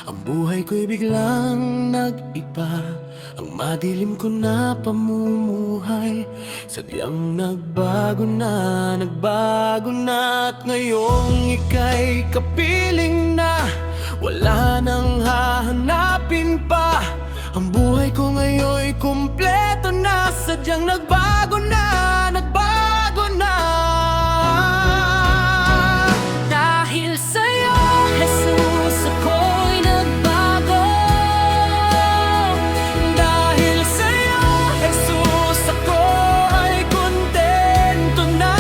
Ang buhay ko'y biglang nag-iba, ang madilim ko na pamumuhay sadyang nagbago na at ngayong ika'y kapiling na, wala nang hahanapin pa. Ang buhay ko ngayon'y kumpleto na, sadyang nagbago na. Dahil sa'yo, Jesus, ako'y nagbago. Dahil sa'yo, Jesus, ako ay kontento na.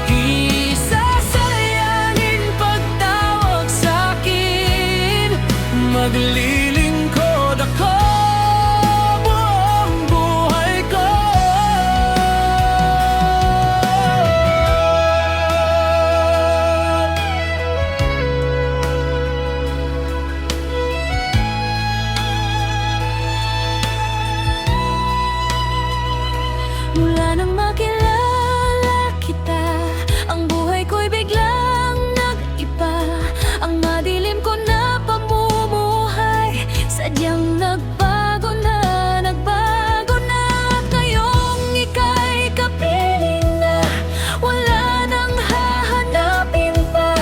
Di sasayangin pagtawag sa'kin, maglilingkod ako buong buhay ko. Mula nang makilala kita, ang buhay ko'y biglang nag-iba. Ang madilim ko na pamumuhay sadyang nagbago na at ngayong ika'y kapiling na, wala nang hahanapin pa.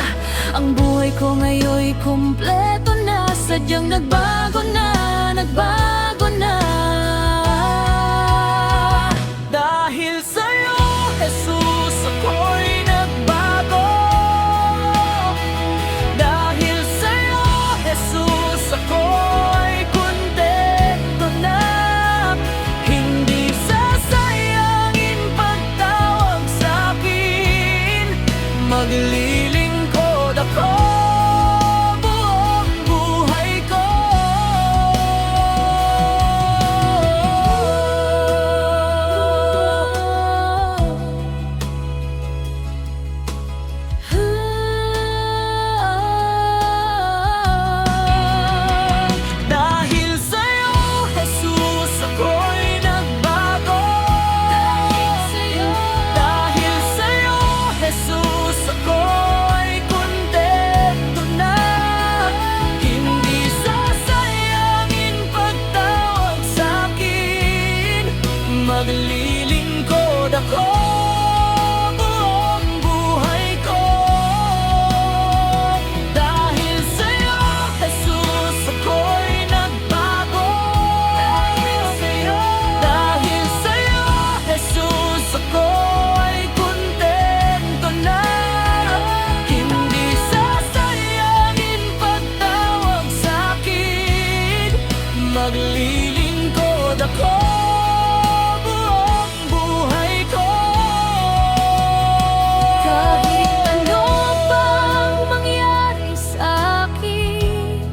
Ang buhay ko ngayon'y kumpleto na, sadyang nagbago na. Dahil sa'yo, Jesus, ako'y nagbago. Dahil sa'yo, Jesus, ako ay kontento na. Hindi sasayangin pagtawag sa'kin, maglilingkod ako buong buhay ko. Dahil sa'yo, Jesus, ako'y nagbago. Dahil sa'yo, Jesus, ako ay kontento na. Hindi sasayangin pagtawag sa'kin, maglilingkod ako buong buhay ko. Dahil sa'yo, Jesus, ako'y nagbago. Dahil sa'yo, Jesus, ako ay kontento na. Hindi sasayangin pagtawag sa'kin, maglilingkod ako buong buhay ko. Kahit ano pang mangyari sa'kin,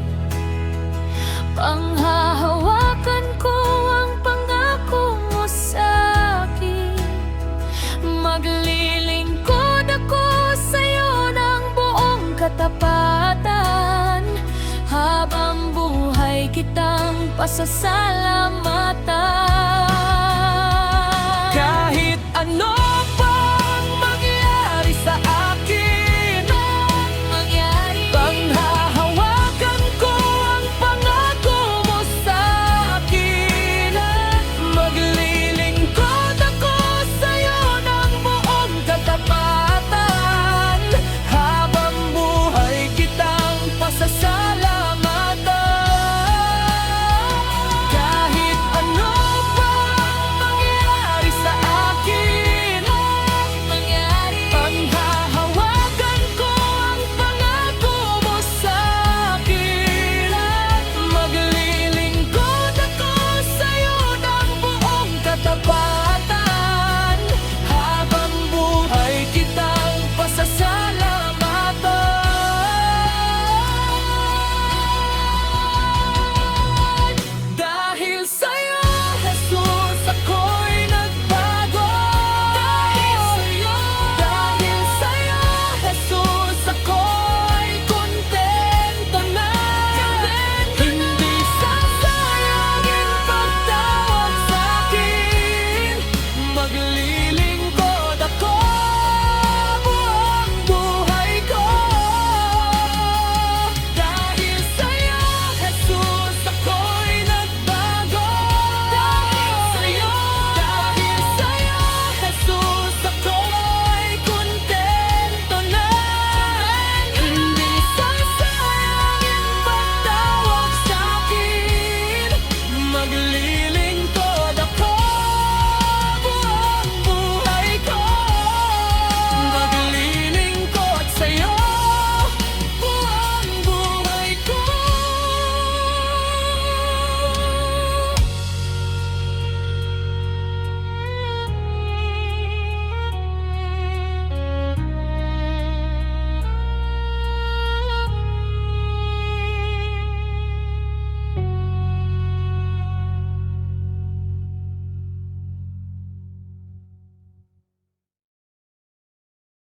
panghahawakan ko ang pangako mo sa'kin. Maglilingkod ako sa'yo ng buong katapatan, habang buhay kitang pasasalamatan. Kahit ano